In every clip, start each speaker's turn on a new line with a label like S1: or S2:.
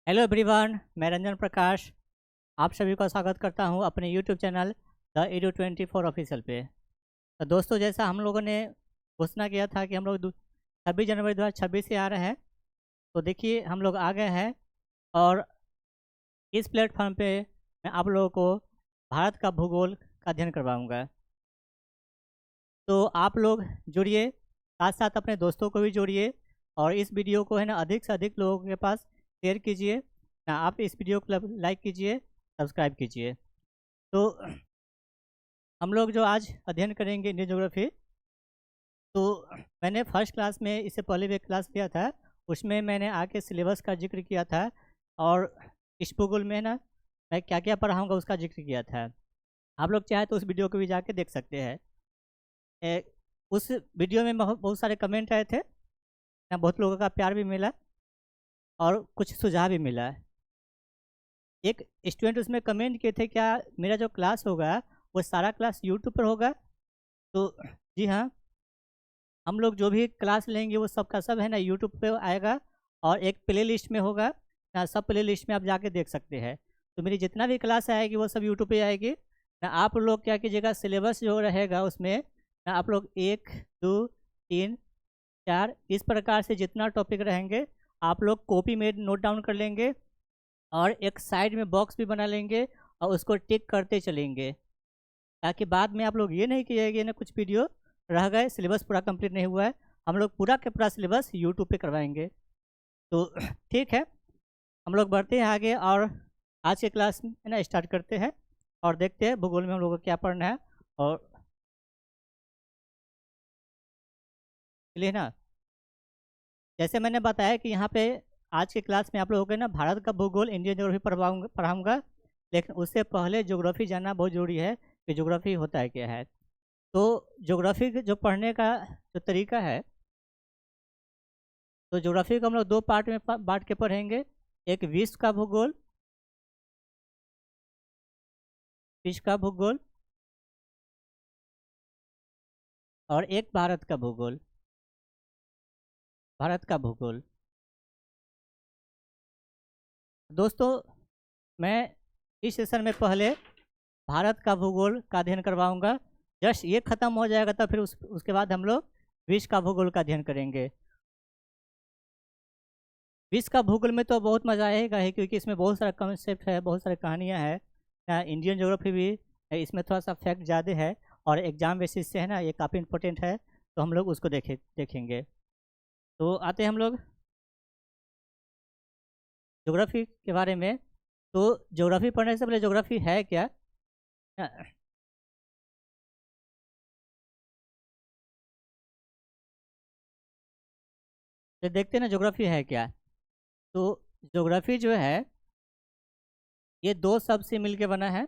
S1: Hello everyone, मैं रंजन प्रकाश आप सभी का स्वागत करता हूं अपने YouTube channel the edu 24 official पे। तो दोस्तों, जैसा हम लोगों ने घोषणा किया था कि हम लोग 26 जनवरी 2026 से आ रहे हैं, तो देखिए हम लोग आ गए हैं। और इस प्लेटफॉर्म पे मैं आप लोगों को भारत का भूगोल का अध्ययन करवाऊँगा। तो आप लोग जुड़िए, साथ साथ अपने दोस्तों को भी जोड़िए और इस वीडियो को है ना अधिक से अधिक लोगों के पास शेयर कीजिए ना। आप इस वीडियो को लाइक कीजिए, सब्सक्राइब कीजिए। तो हम लोग जो आज अध्ययन करेंगे इंडियन ज्योग्राफी, तो मैंने फर्स्ट क्लास में इससे पहले भी एक क्लास लिया था, उसमें मैंने आके सिलेबस का जिक्र किया था और इस भूगोल में ना मैं क्या क्या पढ़ाऊँगा उसका जिक्र किया था। आप लोग चाहे तो उस वीडियो को भी जाके देख सकते हैं। उस वीडियो में बहुत बहुत सारे कमेंट आए थे ना, बहुत लोगों का प्यार भी मिला और कुछ सुझाव भी मिला। एक स्टूडेंट उसमें कमेंट किए थे, क्या मेरा जो क्लास होगा वो सारा क्लास यूट्यूब पर होगा? तो जी हाँ, हम लोग जो भी क्लास लेंगे वो सब का सब है ना यूट्यूब पे आएगा और एक प्ले लिस्ट में होगा ना। सब प्ले लिस्ट में आप जाके देख सकते हैं। तो मेरी जितना भी क्लास आएगी वो सब यूट्यूब पे आएगी ना। आप लोग क्या कीजिएगा, सिलेबस जो रहेगा उसमें ना आप लोग 1 2 3 4 इस प्रकार से जितना टॉपिक रहेंगे आप लोग कॉपी में नोट डाउन कर लेंगे और एक साइड में बॉक्स भी बना लेंगे और उसको टिक करते चलेंगे, ताकि बाद में आप लोग ये नहीं कहिएगा ना कुछ वीडियो रह गए, सिलेबस पूरा कंप्लीट नहीं हुआ है। हम लोग पूरा का पूरा सिलेबस यूट्यूब पे करवाएंगे। तो ठीक है, हम लोग बढ़ते हैं आगे और आज के क्लास में ना स्टार्ट करते हैं और देखते हैं भूगोल में हम लोगों को क्या पढ़ना है। और चलिए ना, जैसे मैंने बताया कि यहाँ पे आज के क्लास में आप लोगों को ना भारत का भूगोल, इंडियन ज्योग्राफी पढ़ाऊँगा। लेकिन उससे पहले ज्योग्राफी जानना बहुत ज़रूरी है कि ज्योग्राफी होता है क्या है। तो ज्योग्राफी जो पढ़ने का जो तरीका है, तो ज्योग्राफी को हम लोग दो पार्ट में बांट के पढ़ेंगे। एक विश्व का भूगोल, विश्व का भूगोल, और एक भारत का भूगोल, भारत का भूगोल। दोस्तों, मैं इस सेशन में पहले भारत का भूगोल का अध्ययन करवाऊंगा। जस्ट ये खत्म हो जाएगा तो फिर उसके बाद हम लोग विश्व का भूगोल का अध्ययन करेंगे। विश्व का भूगोल में तो बहुत मज़ा आएगा ही, क्योंकि इसमें बहुत सारा कॉन्सेप्ट है, बहुत सारी कहानियाँ हैं। इंडियन ज्योग्राफी भी है, इसमें थोड़ा सा फैक्ट ज़्यादा है और एग्जाम बेसिस से है ना, ये काफ़ी इंपॉर्टेंट है। तो हम लोग उसको देखेंगे। तो आते हैं हम लोग ज्योग्राफी के बारे में। तो ज्योग्राफी पढ़ने से पहले ज्योग्राफी है क्या, अ, तो देखते हैं ना ज्योग्राफी है क्या। तो ज्योग्राफी जो है ये दो शब्द से मिलके बना है।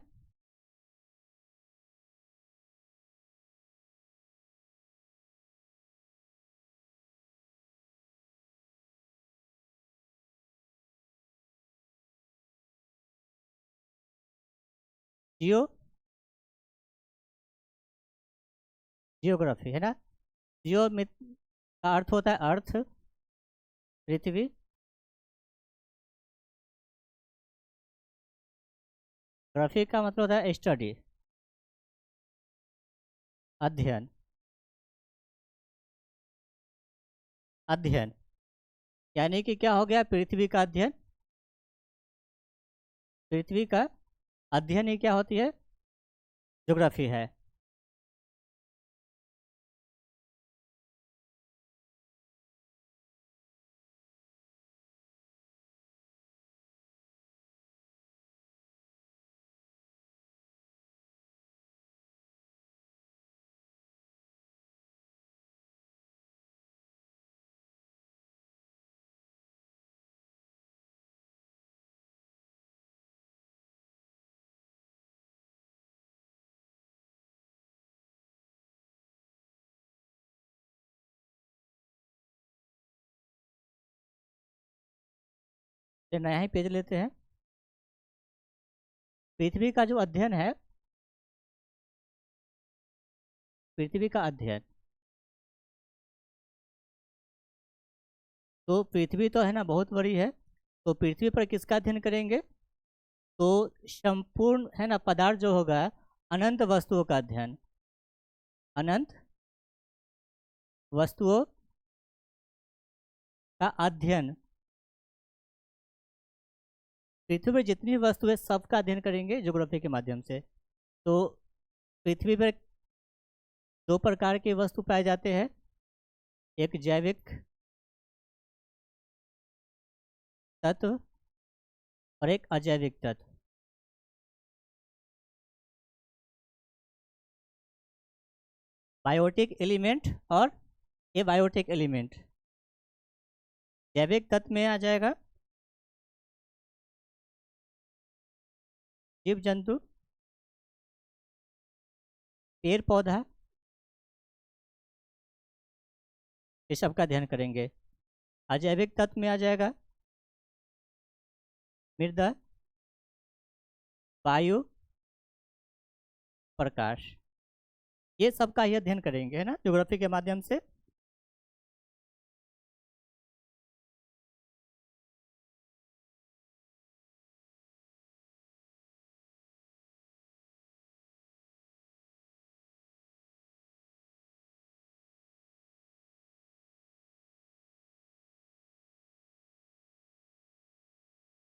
S1: जियो, जियोग्राफी है ना। जियो में का अर्थ होता है अर्थ, पृथ्वी। ग्राफी का मतलब होता है स्टडी, अध्ययन, अध्ययन। यानी कि क्या हो गया, पृथ्वी का अध्ययन। पृथ्वी का अध्ययन ही क्या होती है, ज्योग्राफी है। ये नया ही पेज लेते हैं। पृथ्वी का जो अध्ययन है, पृथ्वी का अध्ययन, तो पृथ्वी तो है ना बहुत बड़ी है। तो पृथ्वी पर किसका अध्ययन करेंगे? तो संपूर्ण है ना पदार्थ जो होगा, अनंत वस्तुओं का अध्ययन, अनंत वस्तुओं का अध्ययन। पृथ्वी पर जितनी वस्तु है सबका अध्ययन करेंगे ज्योग्राफी के माध्यम से। तो पृथ्वी पर दो प्रकार के वस्तु पाए जाते हैं, एक जैविक तत्व और एक अजैविक तत्व। बायोटिक एलिमेंट और एबायोटिक एलिमेंट। जैविक तत्व में आ जाएगा जीव जंतु, पेड़ पौधा, ये सब का अध्ययन करेंगे। अजैविक तत्व में आ जाएगा मृदा, वायु, प्रकाश, ये सब का ही अध्ययन करेंगे, है ना, ज्योग्राफी के माध्यम से।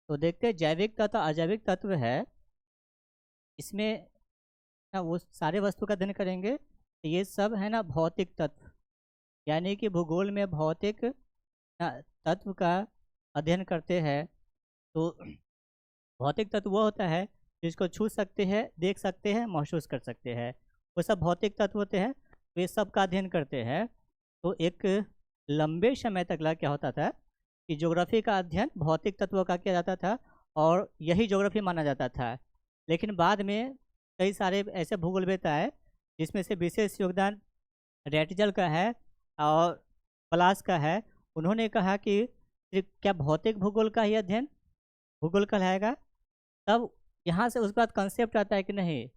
S1: तो देखते हैं जैविक तत्व अजैविक तत्व है, इसमें ना वो सारे वस्तु का अध्ययन करेंगे। तो ये सब है ना भौतिक तत्व, यानी कि भूगोल में भौतिक तत्व का अध्ययन करते हैं। तो भौतिक तत्व वो होता है जिसको छू सकते हैं, देख सकते हैं, महसूस कर सकते हैं, वो सब भौतिक तत्व होते हैं। वे सब का अध्ययन करते हैं। तो एक लंबे समय तक क्या होता था कि ज्योग्राफी का अध्ययन भौतिक तत्वों का किया जाता था और यही ज्योग्राफी माना जाता था। लेकिन बाद में कई सारे ऐसे भूगोलविद आए जिसमें से विशेष योगदान रेटजल का है और पलास का है। उन्होंने कहा कि सिर्फ क्या भौतिक भूगोल का ही अध्ययन भूगोल कहलाएगा? तब यहाँ से उस बाद कंसेप्ट आता है कि नहीं,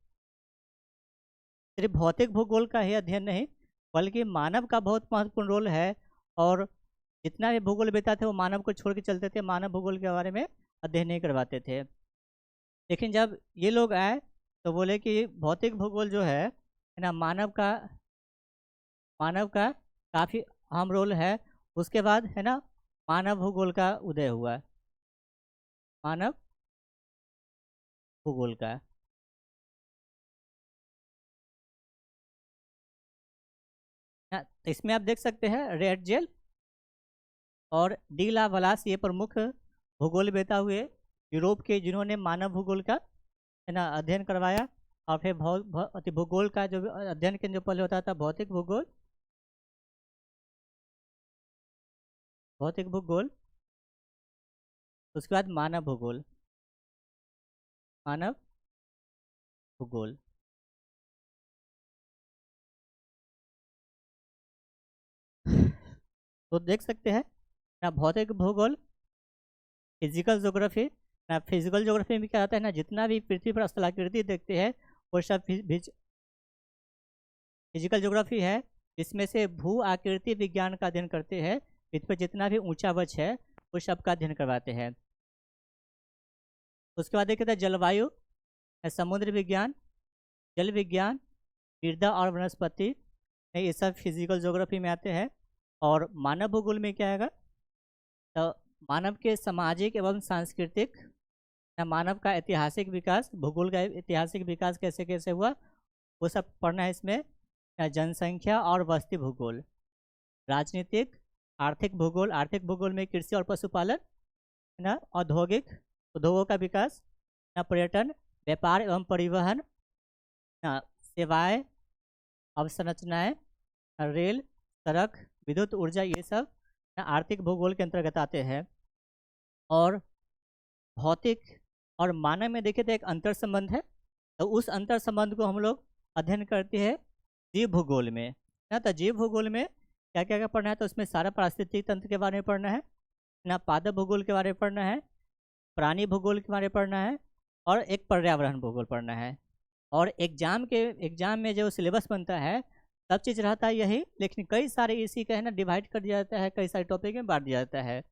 S1: सिर्फ भौतिक भूगोल का ही अध्ययन नहीं, बल्कि मानव का बहुत महत्वपूर्ण रोल है। और जितना भी भूगोल बेता थे वो मानव को छोड़ के चलते थे, मानव भूगोल के बारे में अध्ययन नहीं करवाते थे। लेकिन जब ये लोग आए तो बोले कि भौतिक भूगोल जो है ना, मानव का काफ़ी अहम रोल है। उसके बाद है ना मानव भूगोल का उदय हुआ, मानव भूगोल का। तो इसमें आप देख सकते हैं रेटजेल और डी ला वलास, ये प्रमुख भूगोलवेता हुए यूरोप के, जिन्होंने मानव भूगोल का है ना अध्ययन करवाया। और फिर भूगोल का जो अध्ययन केंद्र पहले होता था भौतिक भूगोल, उसके बाद मानव भूगोल, मानव भूगोल। तो देख सकते हैं ना भौतिक भूगोल, फिजिकल ज्योग्राफी ना। फिजिकल ज्योग्राफी में क्या होता है ना, जितना भी पृथ्वी पर स्थलाकृति देखते हैं वो सब फिजिकल ज्योग्राफी है, जिसमें से भू आकृति विज्ञान का अध्ययन करते हैं। पृथ्वी पर जितना भी ऊंचा वक्ष है वो सब का अध्ययन करवाते हैं। उसके बाद देखते हैं जलवायु, समुद्र विज्ञान, जल विज्ञान, मृदा और वनस्पति, ये सब फिजिकल ज्योग्राफी में आते हैं। और मानव भूगोल में क्या आएगा? तो मानव के सामाजिक एवं सांस्कृतिक, मानव का ऐतिहासिक विकास, भूगोल का ऐतिहासिक विकास कैसे कैसे हुआ वो सब पढ़ना है इसमें। जनसंख्या और बस्ती भूगोल, राजनीतिक, आर्थिक भूगोल, आर्थिक भूगोल में कृषि और पशुपालन, है ना, औद्योगिक उद्योगों का विकास, ना पर्यटन, व्यापार एवं परिवहन, ना सेवाएं, अवसंरचनाएं, रेल, सड़क, विद्युत ऊर्जा, ये सब ना आर्थिक भूगोल के अंतर्गत आते हैं। और भौतिक और मानव में देखें तो एक अंतर संबंध है, तो उस अंतर संबंध को हम लोग अध्ययन करते हैं जीव भूगोल में ना। तो जीव भूगोल में क्या क्या क्या पढ़ना है? तो उसमें सारा पारिस्थितिक तंत्र के बारे में पढ़ना है ना, पादप भूगोल के बारे में पढ़ना है, प्राणी भूगोल के बारे में पढ़ना है, और एक पर्यावरण भूगोल पढ़ना है। और एग्जाम में जो सिलेबस बनता है सब चीज़ रहता है यही, लेकिन कई सारे इसी का है ना डिवाइड कर दिया जाता है, कई सारे टॉपिक में बांट दिया जाता है।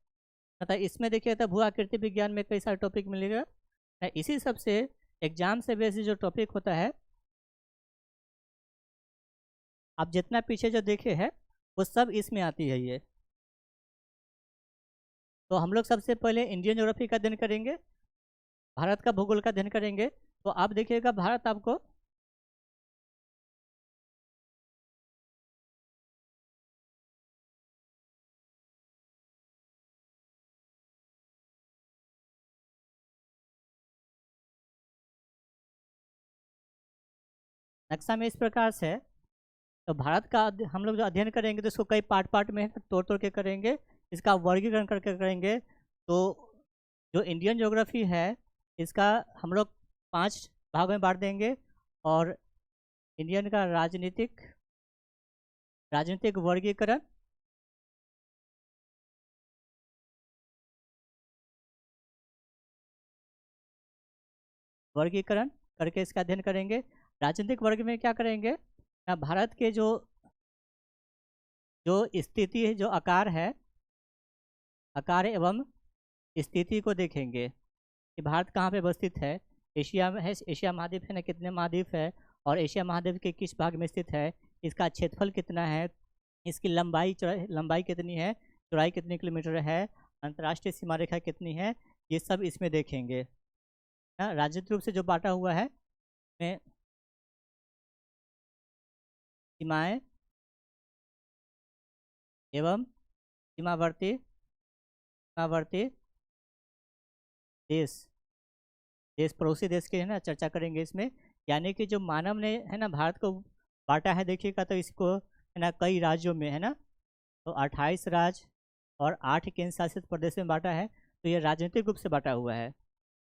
S1: मतलब इसमें देखिए तो भू आकृति विज्ञान में कई सारे टॉपिक मिलेगा। इसी सब से एग्जाम से बेसिस जो टॉपिक होता है, आप जितना पीछे जो देखे हैं वो सब इसमें आती है ये। तो हम लोग सबसे पहले इंडियन ज्योग्राफी का अध्ययन करेंगे, भारत का भूगोल का अध्ययन करेंगे। तो आप देखिएगा भारत आपको नक्शा में इस प्रकार से है। तो भारत का हम लोग जो अध्ययन करेंगे तो इसको कई पार्ट पार्ट में तोड़ तोड़ के करेंगे, इसका वर्गीकरण करके करेंगे। तो जो इंडियन ज्योग्राफी है इसका हम लोग 5 भागों में बांट देंगे। और इंडियन का राजनीतिक वर्गीकरण, करके इसका अध्ययन करेंगे। राजनीतिक वर्ग में क्या करेंगे ना, भारत के जो स्थिति है, जो आकार एवं स्थिति को देखेंगे कि भारत कहाँ पे अवस्थित है। एशिया में है, एशिया महाद्वीप है ना, कितने महाद्वीप है, और एशिया महाद्वीप के किस भाग में स्थित है, इसका क्षेत्रफल कितना है, इसकी लंबाई कितनी है, चौड़ाई कितनी किलोमीटर है, अंतर्राष्ट्रीय सीमा रेखा कितनी है, ये सब इसमें देखेंगे। राजनीतिक रूप से जो बांटा हुआ है में सीमाएं एवं सीमावर्ती देश पड़ोसी देश के है ना चर्चा करेंगे इसमें। यानी कि जो मानव ने है ना भारत को बांटा है, देखिएगा तो इसको है ना कई राज्यों में है ना, तो 28 राज्य और 8 केंद्र शासित प्रदेश में बांटा है। तो ये राजनीतिक रूप से बांटा हुआ है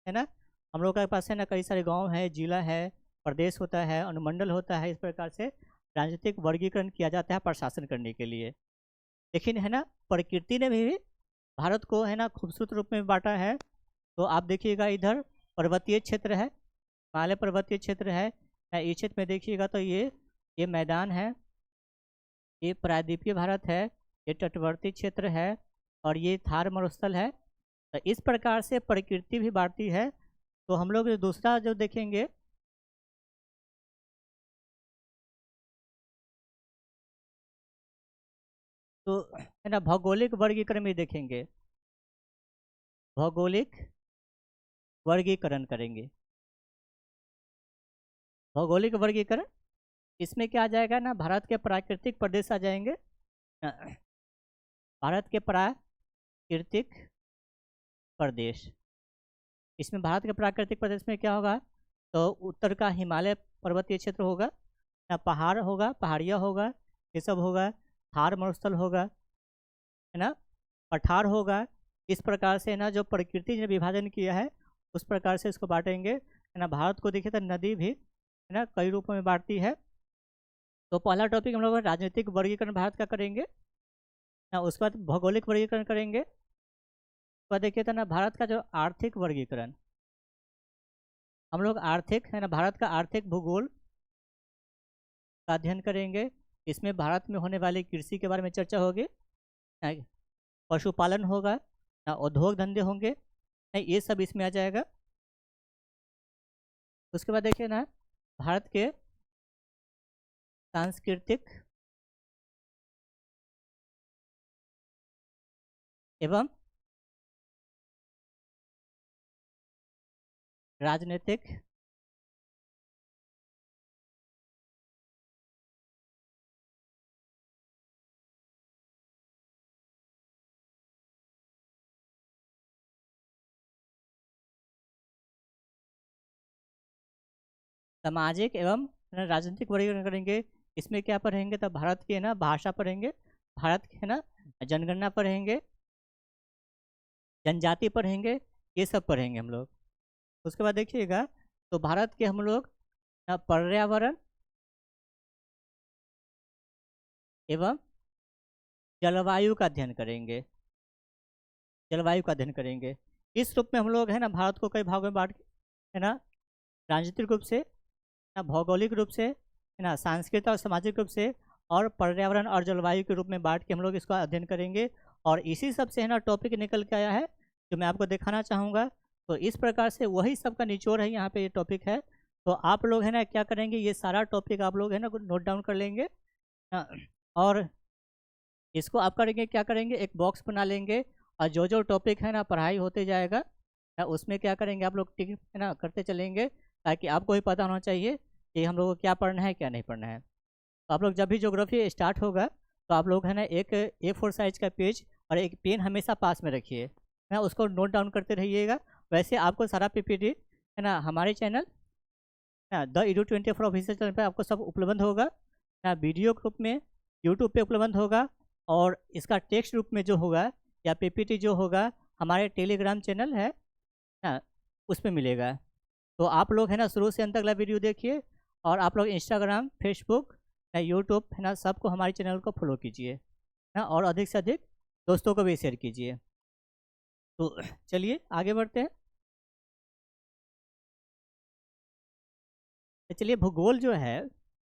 S1: ना। हम लोग के पास है ना कई सारे गांव है, जिला है, प्रदेश होता है, अनुमंडल होता है। इस प्रकार से राजनीतिक वर्गीकरण किया जाता है प्रशासन करने के लिए। लेकिन है ना प्रकृति ने भी भारत को है ना खूबसूरत रूप में बांटा है। तो आप देखिएगा इधर पर्वतीय क्षेत्र है, हिमालय पर्वतीय क्षेत्र है। इस क्षेत्र में देखिएगा तो ये मैदान है, ये प्रायद्वीपीय भारत है, ये तटवर्ती क्षेत्र है, और ये थार मरुस्थल है। तो इस प्रकार से प्रकृति भी बांटती है। तो हम लोग दूसरा जो देखेंगे तो है ना भौगोलिक वर्गीकरण में देखेंगे, भौगोलिक वर्गीकरण करेंगे। भौगोलिक वर्गीकरण इसमें क्या आ जाएगा ना, भारत के प्राकृतिक प्रदेश आ जाएंगे। भारत के प्राकृतिक प्रदेश, इसमें भारत के प्राकृतिक प्रदेश में क्या होगा, तो उत्तर का हिमालय पर्वतीय क्षेत्र होगा ना, पहाड़ होगा, पहाड़िया होगा, ये सब होगा, थार मरुस्थल होगा, है ना, पठार होगा। इस प्रकार से ना जो प्रकृति ने विभाजन किया है उस प्रकार से इसको बांटेंगे, है ना। भारत को देखिए तो नदी भी है ना कई रूपों में बांटती है। तो पहला टॉपिक हम लोग राजनीतिक वर्गीकरण भारत का करेंगे ना, उसके बाद भौगोलिक वर्गीकरण करेंगे। उसके बाद देखिए तो ना भारत का जो आर्थिक वर्गीकरण, हम लोग आर्थिक है ना भारत का आर्थिक भूगोल का अध्ययन करेंगे। इसमें भारत में होने वाली कृषि के बारे में चर्चा होगी, पशुपालन होगा ना, उद्योग धंधे होंगे, नहीं ये सब इसमें आ जाएगा। उसके बाद देखिए ना भारत के सांस्कृतिक एवं राजनीतिक सामाजिक एवं राजनीतिक वर्गीकरण करेंगे। इसमें क्या पढ़ेंगे, तो भारत की है ना भाषा पढ़ेंगे, भारत की है ना जनगणना पढ़ेंगे, जनजाति पढ़ेंगे, ये सब पढ़ेंगे हम लोग। उसके बाद देखिएगा तो भारत के हम लोग पर्यावरण एवं जलवायु का अध्ययन करेंगे, जलवायु का अध्ययन करेंगे। इस रूप में हम लोग है ना भारत को कई भागों में बांट है ना, राजनीतिक रूप से ना, भौगोलिक रूप से है ना, सांस्कृतिक और सामाजिक रूप से, और पर्यावरण और जलवायु के रूप में बांट के हम लोग इसका अध्ययन करेंगे। और इसी सब से है ना टॉपिक निकल के आया है जो मैं आपको दिखाना चाहूँगा। तो इस प्रकार से वही सब का निचोड़ है, यहाँ पे ये टॉपिक है। तो आप लोग है ना क्या करेंगे, ये सारा टॉपिक आप लोग है ना नोट डाउन कर लेंगे। और इसको आप करेंगे क्या करेंगे, एक बॉक्स बना लेंगे और जो जो टॉपिक है ना पढ़ाई होते जाएगा ना, उसमें क्या करेंगे आप लोग टिक है ना करते चलेंगे, ताकि आपको भी पता होना चाहिए कि हम लोग को क्या पढ़ना है क्या नहीं पढ़ना है। तो आप लोग जब भी ज्योग्राफी स्टार्ट होगा तो आप लोग है ना एक A4 साइज का पेज और एक पेन हमेशा पास में रखिए, है ना, उसको नोट डाउन करते रहिएगा। वैसे आपको सारा PPT है ना हमारे चैनल ना द edu24 ऑफिशियल चैनल पर आपको सब उपलब्ध होगा ना, वीडियो ग्रुप में यूट्यूब पे उपलब्ध होगा, और इसका टेक्स्ट रूप में जो होगा या PPT जो होगा हमारे टेलीग्राम चैनल है ना उसमें मिलेगा। तो आप लोग है ना शुरू से अंत तक वीडियो देखिए, और आप लोग इंस्टाग्राम, फेसबुक या यूट्यूब है ना सबको हमारे चैनल को फॉलो कीजिए ना, और अधिक से अधिक दोस्तों को भी शेयर कीजिए। तो चलिए आगे बढ़ते हैं। तो चलिए, भूगोल जो है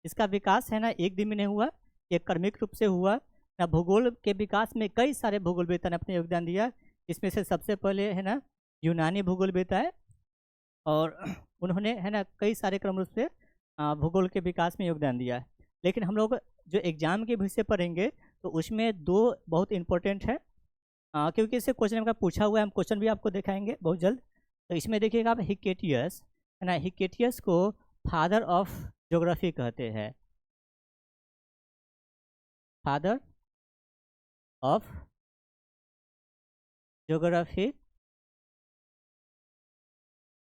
S1: इसका विकास है ना एक दिन में नहीं हुआ, ये क्रमिक रूप से हुआ ना। भूगोल के विकास में कई सारे भूगोलवेत्ता ने अपने योगदान दिया। इसमें से सबसे पहले है ना यूनानी भूगोलवेत्ता है, और उन्होंने है ना कई सारे क्रम रूप से भूगोल के विकास में योगदान दिया। लेकिन हम लोग जो एग्जाम के विषय पढ़ेंगे तो उसमें दो बहुत इंपॉर्टेंट है, क्योंकि इससे क्वेश्चन का पूछा हुआ है, हम क्वेश्चन भी आपको दिखाएंगे बहुत जल्द। तो इसमें देखिएगा आप, हिकेटियस है ना, हिकेटियस को फादर ऑफ ज्योग्राफी कहते हैं, फादर ऑफ ज्योग्राफी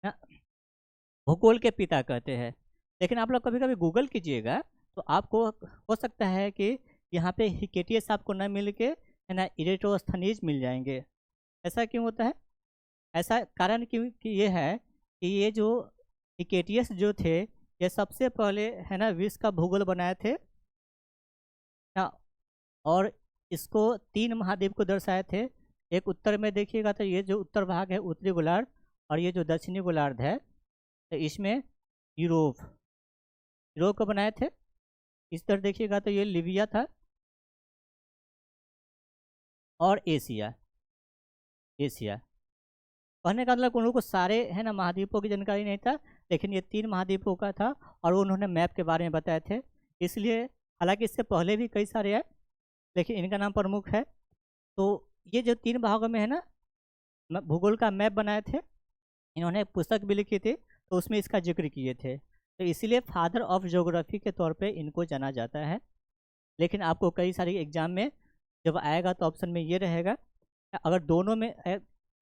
S1: ना, भूगोल के पिता कहते हैं। लेकिन आप लोग कभी कभी गूगल कीजिएगा तो आपको हो सकता है कि यहाँ पे हिकेटियस आपको न मिल के है ना इरेटोस्थनीज मिल जाएंगे। ऐसा क्यों होता है? ऐसा कारण क्यों कि ये है कि ये जो हिकेटियस जो थे ये सबसे पहले है ना विश्व का भूगोल बनाए थे ना, और इसको 3 महाद्वीप को दर्शाए थे। एक उत्तर में देखिएगा तो ये जो उत्तर भाग है उत्तरी गोलार्ध, और ये जो दक्षिणी गोलार्ध है तो इसमें यूरोप, यूरोप को बनाए थे। इस तरह देखिएगा तो ये लीबिया था, और एशिया, एशिया। कहने का मतलब उन लोगों को सारे है ना महाद्वीपों की जानकारी नहीं था, लेकिन ये 3 महाद्वीपों का था, और उन्होंने मैप के बारे में बताए थे। इसलिए हालांकि इससे पहले भी कई सारे हैं, लेकिन इनका नाम प्रमुख है। तो ये जो 3 भागों में है ना भूगोल का मैप बनाए थे, इन्होंने पुस्तक भी लिखी थी तो उसमें इसका जिक्र किए थे। तो इसीलिए फादर ऑफ ज्योग्राफी के तौर पे इनको जाना जाता है। लेकिन आपको कई सारी एग्जाम में जब आएगा तो ऑप्शन में ये रहेगा, अगर दोनों में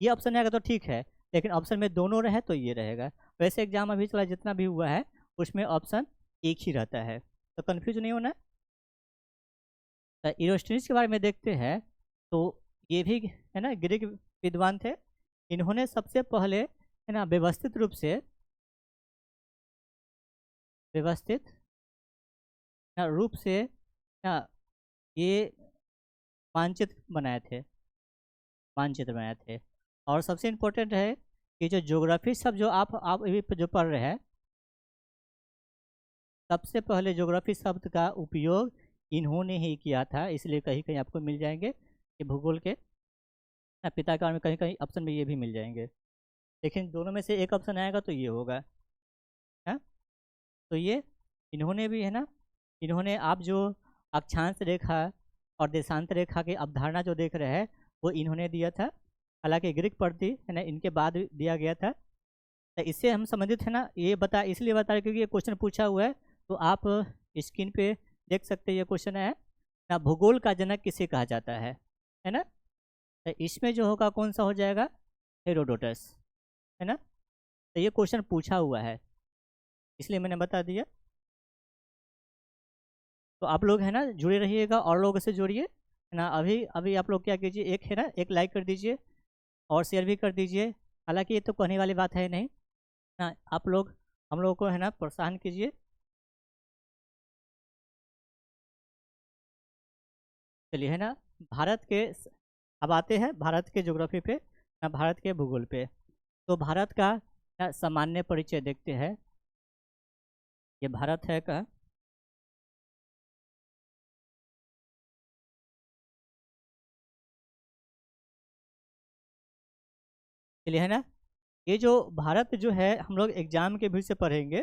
S1: ये ऑप्शन आएगा तो ठीक है, लेकिन ऑप्शन में दोनों रहे तो ये रहेगा। वैसे एग्जाम अभी चला जितना भी हुआ है उसमें ऑप्शन एक ही रहता है, तो कन्फ्यूज नहीं होना। तो इरोस्ट्रीज के बारे में देखते हैं। तो ये भी है ना ग्रीक विद्वान थे। इन्होंने सबसे पहले है ना व्यवस्थित ना रूप से ना ये मानचित्र बनाए थे, मानचित्र बनाए थे। और सबसे इम्पोर्टेंट है कि जो ज्योग्राफी सब जो आप अभी जो पढ़ रहे हैं, सबसे पहले ज्योग्राफी शब्द का उपयोग इन्होंने ही किया था। इसलिए कहीं कहीं आपको मिल जाएंगे कि भूगोल के पिता के बारे में कहीं कहीं ऑप्शन में ये भी मिल जाएंगे, लेकिन दोनों में से एक ऑप्शन आएगा तो ये होगा है। तो ये इन्होंने भी है ना, इन्होंने आप जो अक्षांश रेखा और देशांत रेखा की अवधारणा जो देख रहे हैं वो इन्होंने दिया था। हालांकि ग्रीक पद्धति है ना इनके बाद दिया गया था। तो इससे हम संबंधित है ना ये बता इसलिए बता रहे क्योंकि ये क्वेश्चन पूछा हुआ है। तो आप स्क्रीन पे देख सकते हैं, ये क्वेश्चन है ना, भूगोल का जनक किसे कहा जाता है ना। तो इसमें जो होगा कौन सा हो जाएगा, हेरोडोटस, है ना। तो ये क्वेश्चन पूछा हुआ है इसलिए मैंने बता दिया। तो आप लोग है ना जुड़े रहिएगा और लोगों से जुड़िए है ना। अभी अभी आप लोग क्या कीजिए, एक है ना एक लाइक कर दीजिए और शेयर भी कर दीजिए। हालांकि ये तो कहने वाली बात है नहीं ना, आप लोग हम लोगों को है ना प्रोत्साहन कीजिए। चलिए है ना, भारत के अब आते हैं भारत के ज्योग्राफी पे ना, भारत के भूगोल पे। तो भारत का ना सामान्य परिचय देखते हैं। ये भारत है का चलिए, है ना। ये जो भारत जो है हम लोग एग्जाम के भी से पढ़ेंगे,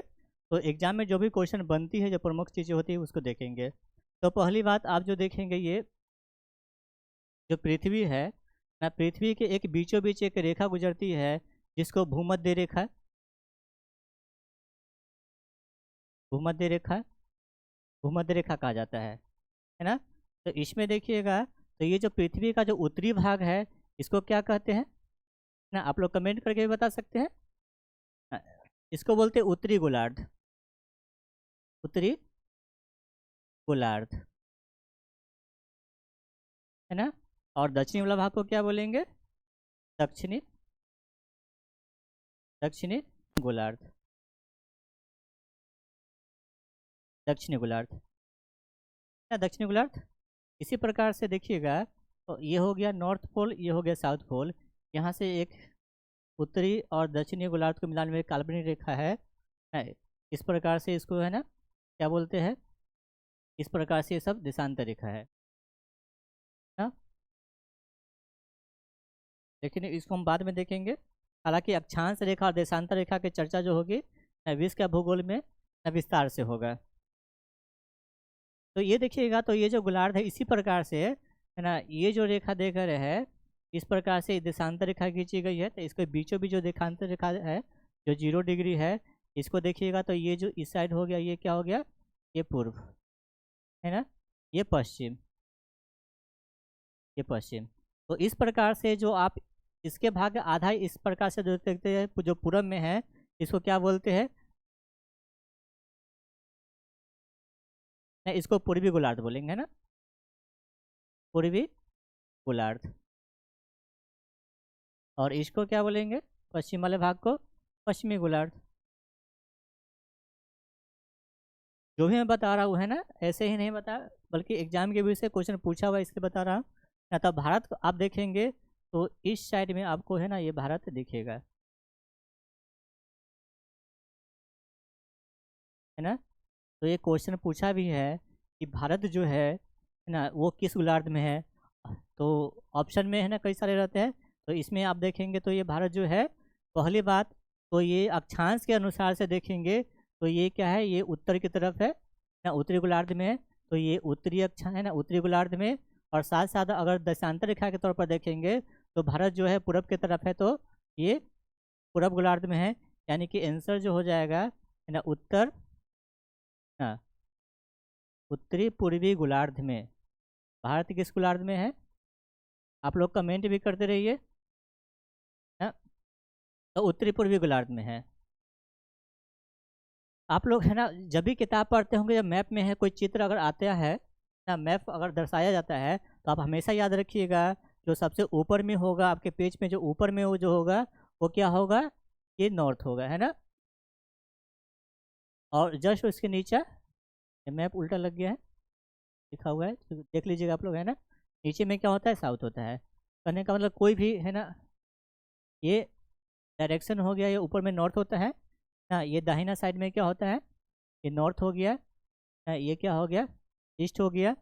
S1: तो एग्जाम में जो भी क्वेश्चन बनती है, जो प्रमुख चीज़ें होती है उसको देखेंगे। तो पहली बात आप जो देखेंगे, ये जो पृथ्वी है ना, पृथ्वी के एक बीचों बीच एक रेखा गुजरती है जिसको भूमध्य रेखा, भूमध्य रेखा, भूमध्य रेखा कहा जाता है ना। तो इसमें देखिएगा, तो ये जो पृथ्वी का जो उत्तरी भाग है इसको क्या कहते हैं ना, आप लोग कमेंट करके भी बता सकते हैं। हाँ, इसको बोलते हैं उत्तरी गोलार्ध, उत्तरी गोलार्ध, है ना। और दक्षिणी वाला भाग को क्या बोलेंगे, दक्षिणी, दक्षिणी गोलार्ध, दक्षिणी गोलार्ध, ना दक्षिणी गोलार्ध। इसी प्रकार से देखिएगा, तो ये हो गया नॉर्थ पोल, ये हो गया साउथ पोल। यहाँ से एक उत्तरी और दक्षिणी गोलार्ध को मिलाने में एक काल्पनिक रेखा है। इस प्रकार से इसको है ना क्या बोलते हैं, इस प्रकार से ये सब देशांतर रेखा है ना। लेकिन इसको हम बाद में देखेंगे। हालांकि अक्षांश रेखा और देशांतर रेखा की चर्चा जो होगी विश्व के भूगोल में विस्तार से होगा। तो ये देखिएगा, तो ये जो गोलार्ध है इसी प्रकार से है ना, ये जो रेखा देख रहे हैं इस प्रकार से देशांतर रेखा खींची गई है। तो इसके बीचों बीच जो देशांतर रेखा है जो 0 डिग्री है, इसको देखिएगा तो ये जो इस साइड हो गया, ये क्या हो गया, ये पूर्व, है ना, ये पश्चिम, ये पश्चिम। तो इस प्रकार से जो आप इसके भाग आधा इस प्रकार से जो देखते हैं, जो पूरब में है इसको क्या बोलते हैं ना, इसको पूर्वी गोलार्ध बोलेंगे, है ना, पूर्वी गोलार्ध। और इसको क्या बोलेंगे, पश्चिम वाले भाग को पश्चिमी गोलार्ध। जो भी मैं बता रहा हूँ है ना, ऐसे ही नहीं बता, बल्कि एग्जाम के भी से क्वेश्चन पूछा हुआ है इसलिए बता रहा हूँ ना। तब भारत को आप देखेंगे तो इस साइड में आपको है ना ये भारत दिखेगा, है ना। तो ये क्वेश्चन पूछा भी है कि भारत जो है ना वो किस गोलार्ध में है। तो ऑप्शन में है ना कई सारे रहते हैं, तो इसमें आप देखेंगे तो ये भारत जो है, पहली बात तो ये अक्षांश के अनुसार से देखेंगे तो ये क्या है, ये उत्तर की तरफ है ना, उत्तरी गोलार्ध में है। तो ये उत्तरी अक्षा है ना, उत्तरी गोलार्ध में। और साथ साथ अगर देशांतर रेखा के तौर पर देखेंगे तो भारत जो है पूरब की तरफ है, तो ये पूरब गोलार्ध में है। यानी कि आंसर जो हो जाएगा है ना उत्तर, हाँ, उत्तरी पूर्वी गोलार्ध में। भारत किस गोलार्ध में है, आप लोग कमेंट भी करते रहिए ना। तो उत्तरी पूर्वी गोलार्ध में है। आप लोग है ना जब भी किताब पढ़ते होंगे, जब मैप में है कोई चित्र अगर आता है ना, मैप अगर दर्शाया जाता है तो आप हमेशा याद रखिएगा जो सबसे ऊपर में होगा आपके पेज में, जो ऊपर में वो जो होगा वो क्या होगा, ये नॉर्थ होगा, है ना। और जस्ट उसके नीचे मैप उल्टा लग गया है, लिखा हुआ है तो देख लीजिएगा आप लोग, है ना। नीचे में क्या होता है, साउथ होता है। कहने का मतलब कोई भी है ना, ये डायरेक्शन हो गया, ये ऊपर में नॉर्थ होता है ना, ये दाहिना साइड में क्या होता है, ये नॉर्थ हो गया ना, ये क्या हो गया, ईस्ट हो गया।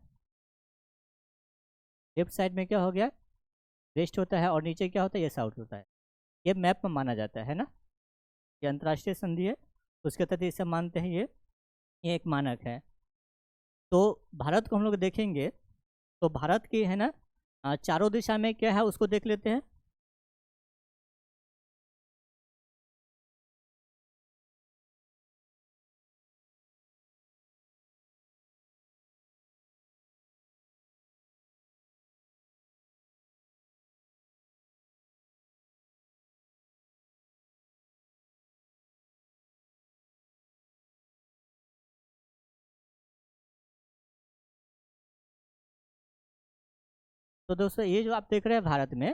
S1: लेफ्ट साइड में क्या हो गया, वेस्ट होता है। और नीचे क्या होता है, ये साउथ होता है। ये मैप में माना जाता है ना, ये अंतर्राष्ट्रीय संधि है, उसके तहत इसे मानते हैं, ये एक मानक है। तो भारत को हम लोग देखेंगे तो भारत की है ना चारों दिशा में क्या है उसको देख लेते हैं। तो दोस्तों ये जो आप देख रहे हैं भारत में,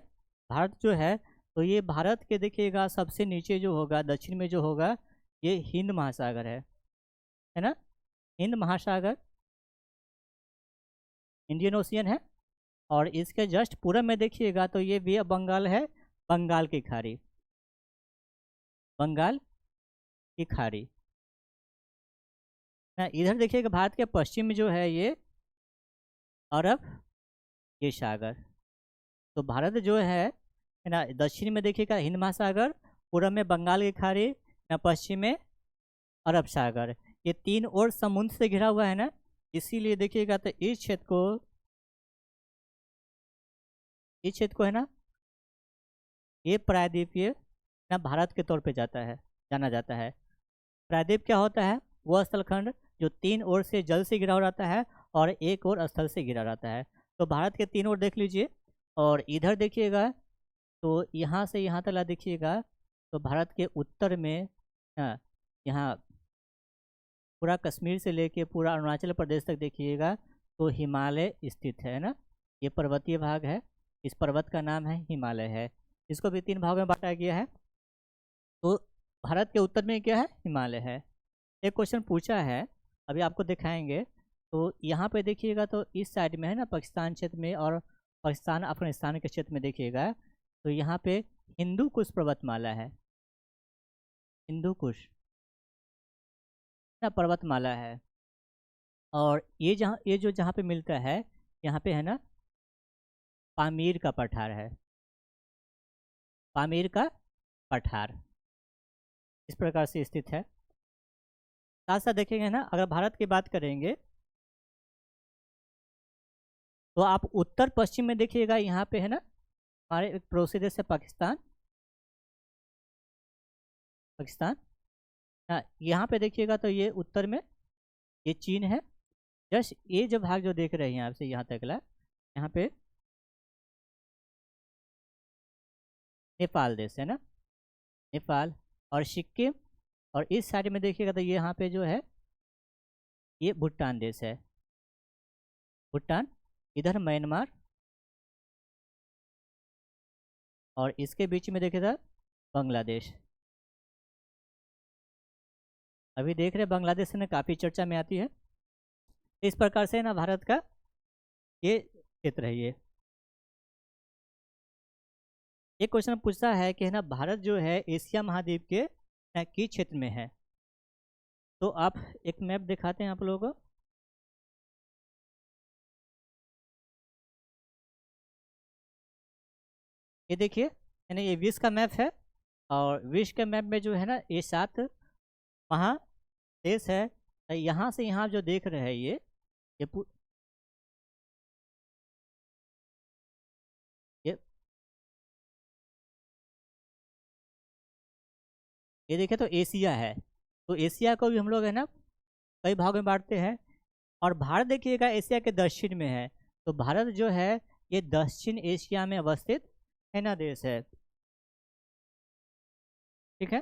S1: भारत जो है, तो ये भारत के देखिएगा सबसे नीचे जो होगा, दक्षिण में जो होगा, ये हिंद महासागर है ना, हिंद महासागर, इंडियन ओशियन है। और इसके जस्ट पूरब में देखिएगा तो ये भी बंगाल है, बंगाल की खाड़ी, बंगाल की खाड़ी ना। इधर देखिएगा भारत के पश्चिम में जो है ये अरब ये सागर। तो भारत जो है है ना। दक्षिण में देखिएगा हिंद महासागर, पूर्व में बंगाल की खाड़ी, ना पश्चिम में अरब सागर। ये तीन और समुद्र से घिरा हुआ है ना, इसीलिए देखिएगा तो इस क्षेत्र को है ना, ये प्रायद्वीपीय ना भारत के तौर पे जाना जाता है। प्रायद्वीप क्या होता है? वह स्थलखंड जो तीन ओर से जल से घिरा रहता है और एक ओर स्थल से घिरा रहता है। तो भारत के तीन ओर देख लीजिए, और इधर देखिएगा तो यहाँ से यहाँ तक देखिएगा तो भारत के उत्तर में यहाँ पूरा कश्मीर से लेके पूरा अरुणाचल प्रदेश तक देखिएगा तो हिमालय स्थित है ना। ये पर्वतीय भाग है, इस पर्वत का नाम है हिमालय है। इसको भी तीन भागों में बांटा गया है। तो भारत के उत्तर में क्या है? हिमालय है। एक क्वेश्चन पूछा है, अभी आपको दिखाएंगे। तो यहाँ पे देखिएगा तो इस साइड में है ना पाकिस्तान क्षेत्र में, और पाकिस्तान अफगानिस्तान के क्षेत्र में देखिएगा तो यहाँ पे हिंदू कुश पर्वतमाला है। हिंदू कुश ना पर्वतमाला है। और ये जहाँ पे मिलता है, यहाँ पे है ना पामीर का पठार है। पामीर का पठार इस प्रकार से स्थित है। साथ साथ देखेंगे ना, अगर भारत की बात करेंगे तो आप उत्तर पश्चिम में देखिएगा, यहाँ पे है ना हमारे एक पड़ोसी देश है पाकिस्तान। यहाँ पे देखिएगा तो ये उत्तर में ये चीन है। जस्ट ये जो भाग जो देख रहे हैं आपसे यहाँ तक यहाँ पे नेपाल देश है ना, नेपाल और सिक्किम। और इस साइड में देखिएगा तो ये यहाँ पे जो है ये भूटान देश है, भूटान। इधर म्यांमार, और इसके बीच में देखिएगा बांग्लादेश। अभी देख रहे बांग्लादेश ने काफ़ी चर्चा में आती है। इस प्रकार से ना भारत का ये क्षेत्र है। ये एक क्वेश्चन पूछता है कि है ना भारत जो है एशिया महाद्वीप के किस क्षेत्र में है। तो आप एक मैप दिखाते हैं आप लोगों को। ये देखिए है ना, ये विश्व का मैप है, और विश्व के मैप में जो है ना ये 7 महादेश है। यहाँ से यहाँ जो देख रहे हैं ये ये देखिए तो एशिया है। तो एशिया को भी हम लोग है ना कई भागों में बांटते हैं, और भारत देखिएगा एशिया के दक्षिण में है। तो भारत जो है ये दक्षिण एशिया में अवस्थित है ना देश है। ठीक है।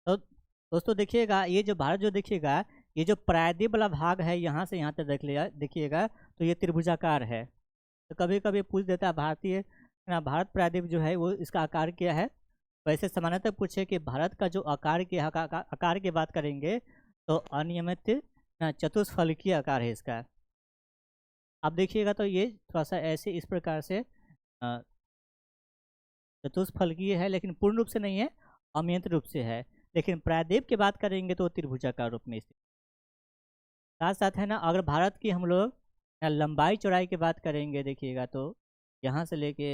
S1: तो दोस्तों देखिएगा ये जो भारत जो देखिएगा, ये जो प्रायद्वीप वाला भाग है यहाँ से यहाँ तक देख लिया देखिएगा तो ये त्रिभुजाकार है। तो कभी कभी पूछ देता है भारतीय ना भारत प्रायद्वीप जो है वो इसका आकार क्या है। वैसे सामान्यतः पूछे कि भारत का जो आकार की बात करेंगे तो अनियमित चतुष्फलकीय आकार है इसका। आप देखिएगा तो ये थोड़ा सा ऐसे इस प्रकार से चतुष्फलकीय है, लेकिन पूर्ण रूप से नहीं है, अनियमित रूप से है। लेकिन प्रायद्वीप की बात करेंगे तो त्रिभुजाकार रूप में स्थित। साथ साथ है ना अगर भारत की हम लोग लंबाई चौड़ाई की बात करेंगे देखिएगा तो यहाँ से लेके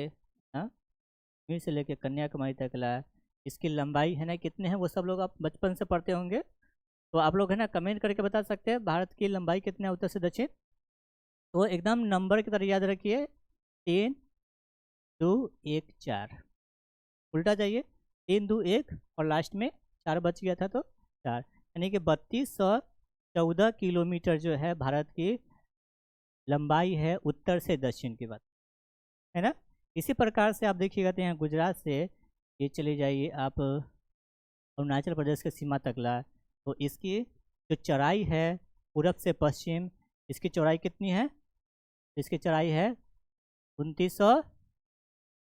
S1: कश्मीर से लेके कन्याकुमारी तक इसकी लंबाई है ना कितने हैं वो सब लोग आप बचपन से पढ़ते होंगे। तो आप लोग है ना कमेंट करके बता सकते हैं भारत की लंबाई कितने उत्तर से दक्षिण। तो एकदम नंबर की तरह याद रखिए 3 2 1 4, उल्टा जाइए 3 2 1 और लास्ट में 4 बच गया था तो 4, यानी कि 3214 किलोमीटर जो है भारत की लंबाई है उत्तर से दक्षिण की बात है ना। इसी प्रकार से आप देखिएगा तो यहाँ गुजरात से ये चले जाइए आप अरुणाचल प्रदेश के सीमा तक तो इसकी जो चौड़ाई है पूरब से पश्चिम, इसकी चौड़ाई कितनी है? इसकी चौड़ाई है 2900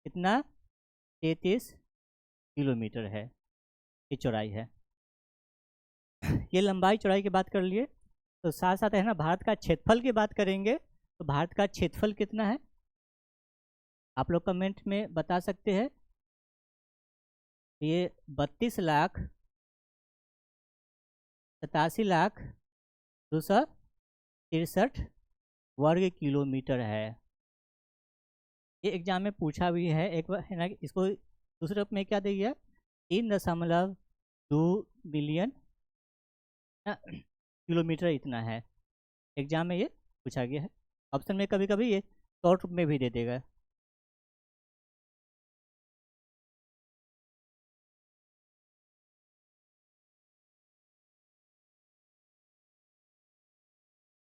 S1: कितना 33 किलोमीटर है, ये चौड़ाई है। ये लंबाई चौड़ाई की बात कर लिए। तो साथ साथ है ना भारत का क्षेत्रफल की बात करेंगे तो भारत का क्षेत्रफल कितना है आप लोग कमेंट में बता सकते हैं। ये 32,87,263 वर्ग किलोमीटर है। ये एग्जाम में पूछा भी है एक बार, है ना। इसको दूसरे रूप में क्या दिया, 3.2 बिलियन किलोमीटर इतना है। एग्जाम में ये पूछा गया है। ऑप्शन में कभी कभी ये शॉर्ट रूप में भी दे देगा।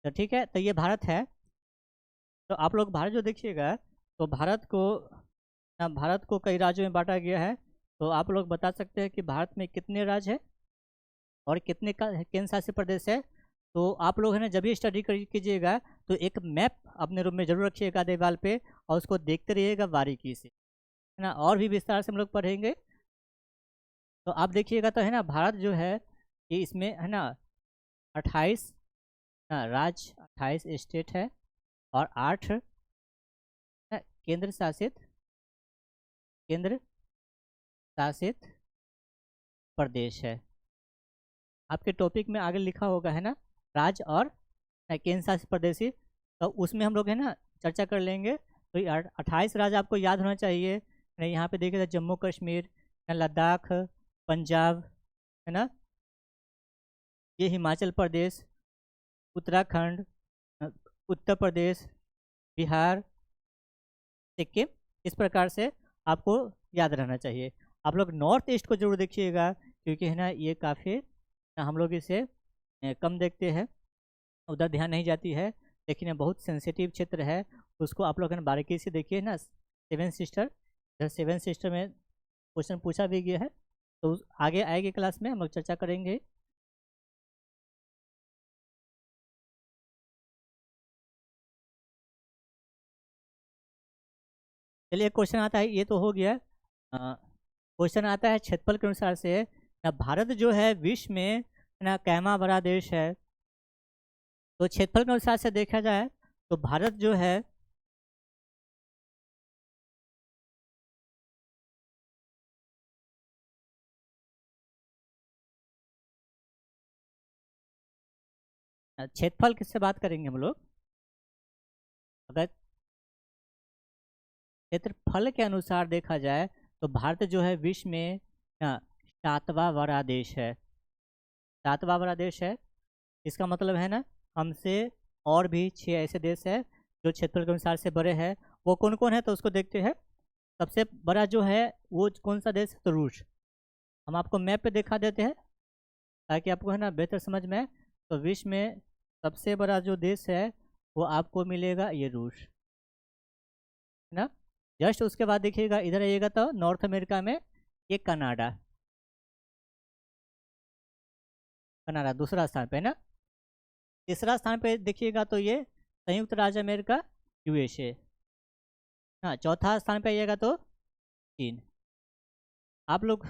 S1: तो ठीक है, तो ये भारत है। तो आप लोग भारत जो देखिएगा, तो भारत को कई राज्यों में बांटा गया है। तो आप लोग बता सकते हैं कि भारत में कितने राज्य है और कितने का केंद्र शासित प्रदेश है। तो आप लोग है ना, जब भी स्टडी कीजिएगा तो एक मैप अपने रूम में जरूर रखिएगा दीवार पे, और उसको देखते रहिएगा बारीकी से, है ना। और भी विस्तार से हम लोग पढ़ेंगे। तो आप देखिएगा तो है ना, भारत जो है ये इसमें है ना 28 राज्य, 28 स्टेट है, और 8 केंद्र शासित प्रदेश है। आपके टॉपिक में आगे लिखा होगा, है ना, राज्य और केंद्र शासित प्रदेश, तो उसमें हम लोग है ना चर्चा कर लेंगे। तो 28 राज्य आपको याद होना चाहिए। यहाँ पे देखिए, जम्मू कश्मीर, लद्दाख, पंजाब, है ना, ये हिमाचल प्रदेश, उत्तराखंड, उत्तर प्रदेश, बिहार, सिक्किम। इस प्रकार से आपको याद रहना चाहिए। आप लोग नॉर्थ ईस्ट को जरूर देखिएगा, क्योंकि है ना ये काफ़ी हम लोग इसे कम देखते हैं, उधर ध्यान नहीं जाती है, लेकिन ये बहुत सेंसिटिव क्षेत्र है। उसको आप लोग है ना बारीकी से देखिए ना। सेवन सिस्टर, इधर सेवन सिस्टर में क्वेश्चन पूछा भी गया है, तो आगे आएगी क्लास में हम लोग चर्चा करेंगे। चलिए, एक क्वेश्चन आता है, ये तो हो गया। क्वेश्चन आता है क्षेत्रफल के अनुसार से ना, भारत जो है विश्व में ना कैमा बड़ा देश है। तो क्षेत्रफल के अनुसार से देखा जाए तो भारत जो है क्षेत्रफल किससे बात करेंगे हम लोग, अगर क्षेत्रफल के अनुसार देखा जाए तो भारत जो है विश्व में 7वां बड़ा देश है। 7वां बड़ा देश है। इसका मतलब है ना, हमसे और भी 6 ऐसे देश है जो क्षेत्रफल के अनुसार से बड़े हैं। वो कौन कौन है, तो उसको देखते हैं। सबसे बड़ा जो है वो कौन सा देश है, तो रूस। हम आपको मैप पे दिखा देते हैं ताकि आपको है ना बेहतर समझ में। तो विश्व में सबसे बड़ा जो देश है वो आपको मिलेगा ये रूस, है ना। जस्ट उसके बाद देखिएगा, इधर आइएगा तो नॉर्थ अमेरिका में ये कनाडा दूसरा स्थान पे है ना। तीसरा स्थान पे देखिएगा तो ये संयुक्त राज्य अमेरिका, यूएसए। हाँ, चौथा स्थान पे आइएगा तो चीन। आप लोग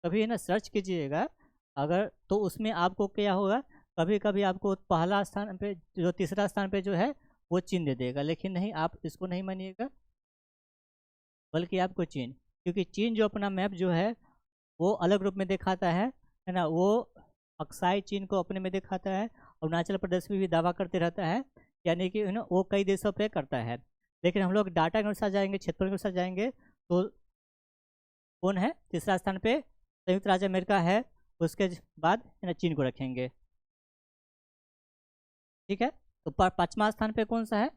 S1: कभी है ना सर्च कीजिएगा अगर, तो उसमें आपको क्या होगा, कभी कभी आपको पहला स्थान पे, जो तीसरा स्थान पे जो है वो चीन दे देगा, लेकिन नहीं, आप इसको नहीं मानिएगा, बल्कि आपको चीन, क्योंकि चीन जो अपना मैप जो है वो अलग रूप में दिखाता है ना। वो अक्साई चीन को अपने में दिखाता है, अरुणाचल प्रदेश में भी दावा करते रहता है, यानी कि ना वो कई देशों पे करता है। लेकिन हम लोग डाटा के अनुसार जाएंगे, क्षेत्रफल के अनुसार जाएंगे, तो कौन है तीसरा स्थान पे, संयुक्त राज्य अमेरिका है। उसके बाद है ना चीन को रखेंगे, ठीक है। तो पाँचवा स्थान पे कौन सा है,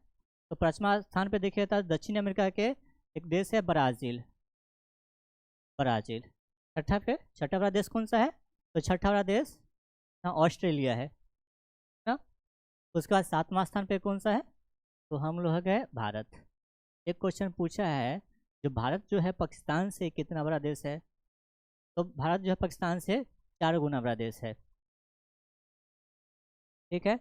S1: तो पाँचवा स्थान पे देखिए था दक्षिण अमेरिका के एक देश है ब्राज़ील। छठा वाला देश कौन सा है, तो छठा वाला देश ऑस्ट्रेलिया है ना। उसके बाद सातवां स्थान पे कौन सा है, तो हम लोग है भारत। एक क्वेश्चन पूछा है, जो भारत जो है पाकिस्तान से कितना बड़ा देश है, तो भारत जो है पाकिस्तान से 4 गुना बड़ा देश है, ठीक है।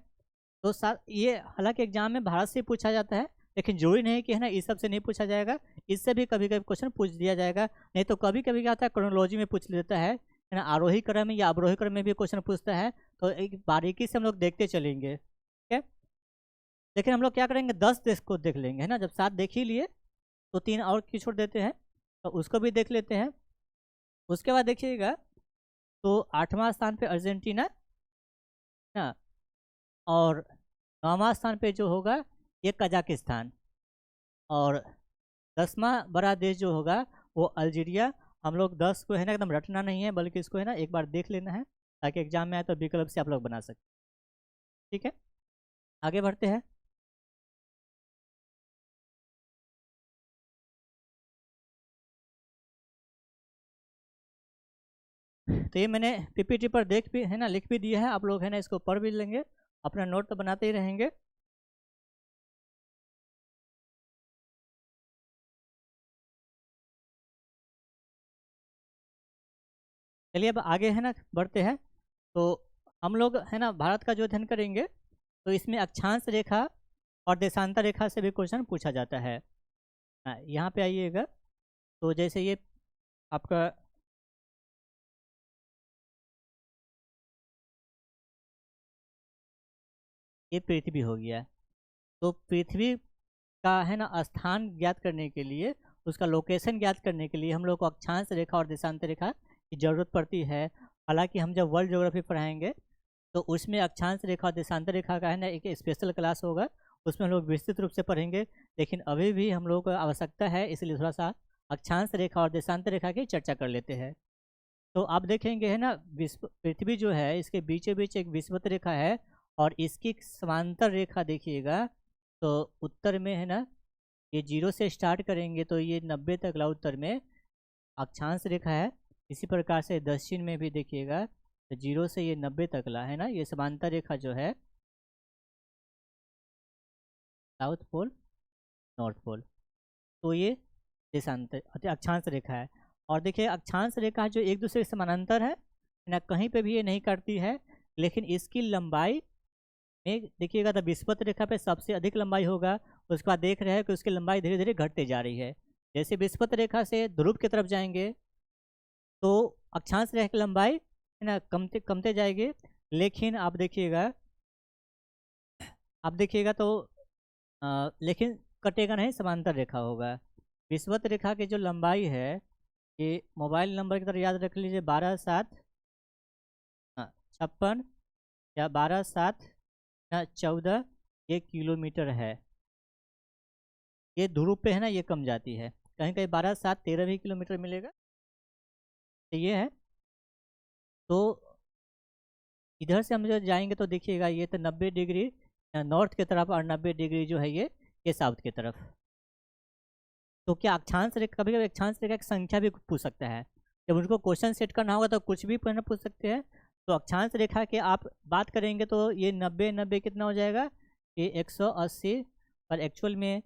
S1: तो ये हालांकि एग्जाम में भारत से पूछा जाता है, लेकिन जरूरी नहीं कि है ना इस सब से नहीं पूछा जाएगा, इससे भी कभी कभी क्वेश्चन पूछ दिया जाएगा। नहीं तो कभी कभी क्या होता है, क्रोनोलॉजी में पूछ लेता है ना, आरोही क्रम में या अवरोही क्रम में भी क्वेश्चन पूछता है। तो एक बारीकी से हम लोग देखते चलेंगे, ठीक है। लेकिन हम लोग क्या करेंगे, 10 देश को देख लेंगे, है ना। जब 7 देख ही लिए तो 3 और की छोड़ देते हैं, तो उसको भी देख लेते हैं। उसके बाद देखिएगा तो 8वां स्थान पे अर्जेंटीना ना, और 9वां स्थान पे जो होगा ये कजाकिस्तान, और 10वां बड़ा देश जो होगा वो अल्जीरिया। हम लोग 10 को है ना एकदम रटना नहीं है, बल्कि इसको है ना एक बार देख लेना है, ताकि एग्जाम में आए तो विकल्प से आप लोग बना सकते। ठीक है, आगे बढ़ते हैं। तो ये मैंने पीपीटी पर देख भी है ना लिख भी दिया है, आप लोग है ना इसको पढ़ भी लेंगे, अपना नोट तो बनाते ही रहेंगे। चलिए अब आगे है ना बढ़ते हैं। तो हम लोग है ना भारत का जो अध्ययन करेंगे, तो इसमें अक्षांश रेखा और देशांतर रेखा से भी क्वेश्चन पूछा जाता है। यहाँ पे आइएगा, तो जैसे ये आपका ये पृथ्वी हो गया। तो पृथ्वी का है ना स्थान ज्ञात करने के लिए, उसका लोकेशन ज्ञात करने के लिए हम लोग को अक्षांश रेखा और देशांतर रेखा की जरूरत पड़ती है। हालांकि हम जब वर्ल्ड ज्योग्राफी पढ़ाएंगे तो उसमें अक्षांश रेखा और देशांतर रेखा का है ना एक स्पेशल क्लास होगा, उसमें हम लोग विस्तृत रूप से पढ़ेंगे। लेकिन अभी भी हम लोग को आवश्यकता है, इसलिए थोड़ा सा अक्षांश रेखा और देशांतर रेखा की चर्चा कर लेते हैं। तो आप देखेंगे है ना विश्व पृथ्वी जो है इसके बीचों बीच एक विषुवत रेखा है, और इसकी समांतर रेखा देखिएगा तो उत्तर में है ना, ये 0 से स्टार्ट करेंगे तो ये 90 तक ला उत्तर में अक्षांश रेखा है। इसी प्रकार से दक्षिण में भी देखिएगा तो 0 से ये 90 तक ला है ना, ये समांतर रेखा जो है साउथ पोल नॉर्थ पोल, तो ये देशांतर अक्षांश रेखा है। और देखिए अक्षांश रेखा जो एक दूसरे के समानांतर है ना, कहीं पे भी ये नहीं करती है, लेकिन इसकी लंबाई में देखिएगा तो विषुवत रेखा पे सबसे अधिक लंबाई होगा। उसके बाद देख रहे हैं कि उसकी लंबाई धीरे धीरे घटते जा रही है। जैसे विषुवत रेखा से ध्रुव की तरफ जाएंगे तो अक्षांश रेखा की लंबाई है ना कमते कमते जाएगी, लेकिन आप देखिएगा तो लेकिन कटेगा नहीं, समांतर रेखा होगा। विषुवत रेखा की जो लंबाई है, ये मोबाइल नंबर की तरह याद रख लीजिए, 12/7 56 या 12/7 या 14 ये किलोमीटर है। ये ध्रुव पे है ना ये कम जाती है, कहीं कहीं 12/7 13 भी किलोमीटर मिलेगा। तो ये है, तो इधर से हम जो जाएंगे तो देखिएगा ये तो 90 डिग्री नॉर्थ की तरफ, और 90 डिग्री जो है ये साउथ की तरफ। तो क्या अक्षांश रेखा, कभी कभी अक्षांश रेखा की संख्या भी पूछ सकता है, जब उनको क्वेश्चन सेट करना होगा तो कुछ भी पूछ सकते हैं। तो अक्षांश रेखा के आप बात करेंगे तो ये 90 कितना हो जाएगा, ये 180। पर एक्चुअल में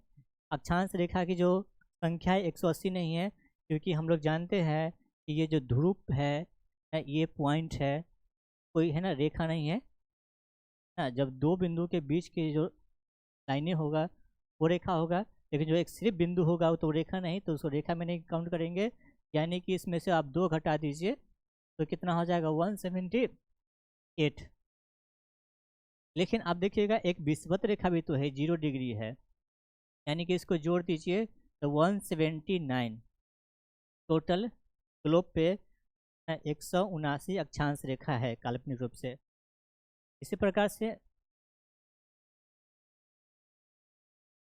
S1: अक्षांश रेखा की जो संख्या है 180 नहीं है, क्योंकि हम लोग जानते हैं कि ये जो ध्रुव है ये पॉइंट है, कोई है ना रेखा नहीं है ना। जब दो बिंदु के बीच की जो लाइनें होगा वो रेखा होगा, लेकिन जो एक सिर्फ बिंदु होगा वो तो रेखा नहीं, तो उसको रेखा में नहीं काउंट करेंगे। यानी कि इसमें से आप 2 घटा दीजिए तो कितना हो जाएगा, 178। लेकिन आप देखिएगा एक विषुवत रेखा भी तो है, 0 डिग्री है, यानी कि इसको जोड़ दीजिए तो 179। टोटल ग्लोब पे 179 अक्षांश रेखा है काल्पनिक रूप से। इसी प्रकार से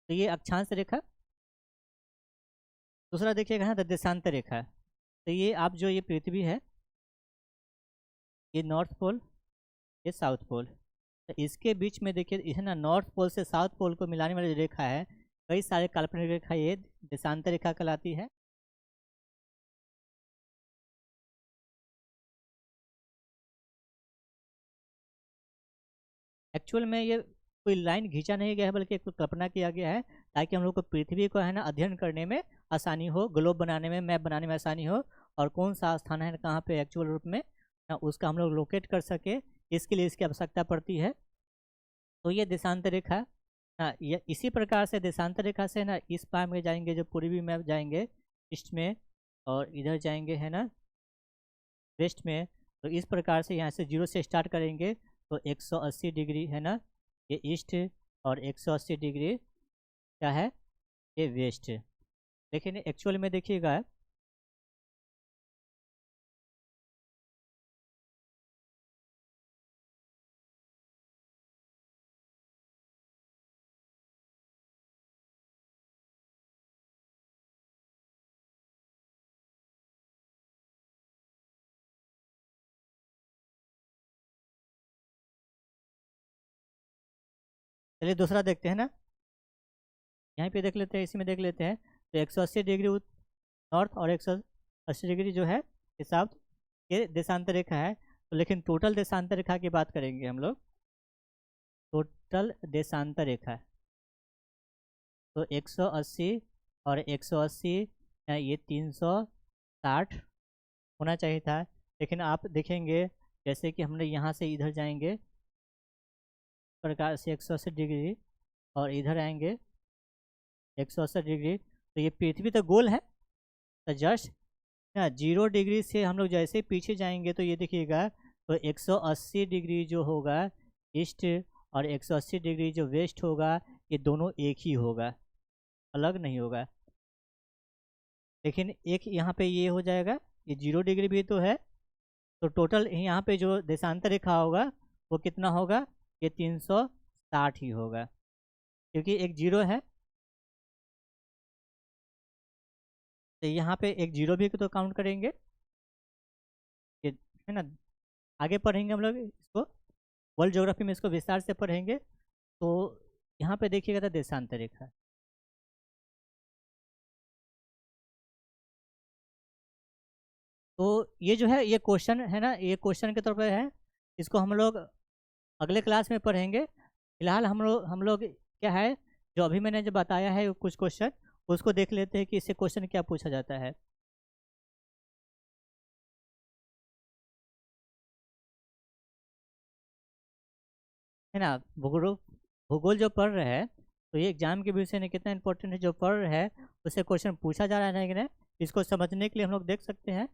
S1: तो ये अक्षांश रेखा। दूसरा देखिएगा ना तो देशांतर रेखा। तो ये आप जो ये पृथ्वी है, ये नॉर्थ पोल, ये साउथ पोल, तो इसके बीच में देखिए है ना नॉर्थ पोल से साउथ पोल को मिलाने वाली जो रेखा है, कई सारे काल्पनिक रेखा ये देशांतर रेखा कहलाती है। एक्चुअल में ये कोई लाइन खींचा नहीं गया है, बल्कि एक कल्पना किया गया है, ताकि हम लोग को पृथ्वी को है ना अध्ययन करने में आसानी हो, ग्लोब बनाने में, मैप बनाने में आसानी हो, और कौन सा स्थान है कहाँ पे एक्चुअल रूप में ना उसका हम लोग लोकेट कर सके, इसके लिए इसकी आवश्यकता पड़ती है। तो ये देशांतर रेखा ना, ये इसी प्रकार से देशांतर रेखा से ना इस पार में जाएंगे, जो पूर्वी में जाएंगे ईस्ट में, और इधर जाएंगे है ना वेस्ट में। तो इस प्रकार से यहाँ से 0 से स्टार्ट करेंगे तो 180 डिग्री है ना ये ईस्ट, और 180 डिग्री क्या है ये वेस्ट। लेकिन एक्चुअल में देखिएगा चलिए दूसरा देखते हैं ना, यहाँ पे देख लेते हैं, इसी में देख लेते हैं। तो 180 डिग्री नॉर्थ और 180 डिग्री जो है साउथ, ये देशांतर रेखा है। तो लेकिन टोटल देशांतर रेखा की बात करेंगे हम लोग, टोटल देशांतर रेखा। तो 180 और 180 ये 360 होना चाहिए था। लेकिन आप देखेंगे जैसे कि हमने यहाँ से इधर जाएंगे इस प्रकार से 180 डिग्री, और इधर आएंगे 180 डिग्री, तो ये पृथ्वी तो गोल है। तो जस्ट 0 डिग्री से हम लोग जैसे पीछे जाएंगे तो ये देखिएगा, तो 180 डिग्री जो होगा ईस्ट और 180 डिग्री जो वेस्ट होगा, ये दोनों एक ही होगा, अलग नहीं होगा। लेकिन एक यहाँ पे ये हो जाएगा, ये 0 डिग्री भी तो है। तो टोटल यहाँ पे जो देशांतर रेखा होगा वो कितना होगा, ये 360 ही होगा, क्योंकि एक 0 है। तो यहाँ पे एक 0 भी तो काउंट करेंगे, ये है ना। आगे पढ़ेंगे हम लोग इसको, वर्ल्ड ज्योग्राफी में इसको विस्तार से पढ़ेंगे। तो यहाँ पे देखिएगा तो देशांतर रेखा, तो ये जो है ये क्वेश्चन है ना, ये क्वेश्चन के तौर पर है, इसको हम लोग अगले क्लास में पढ़ेंगे। फिलहाल हम लोग क्या है, जो अभी मैंने जो बताया है कुछ क्वेश्चन, उसको देख लेते हैं कि इससे क्वेश्चन क्या पूछा जाता है। है ना, भूगोल भूगोल जो पढ़ रहे हैं, तो ये एग्जाम के विषय में कितना इंपॉर्टेंट है, जो पढ़ रहे हैं उससे क्वेश्चन पूछा जा रहा है कि नहीं, इसको समझने के लिए हम लोग देख सकते हैं।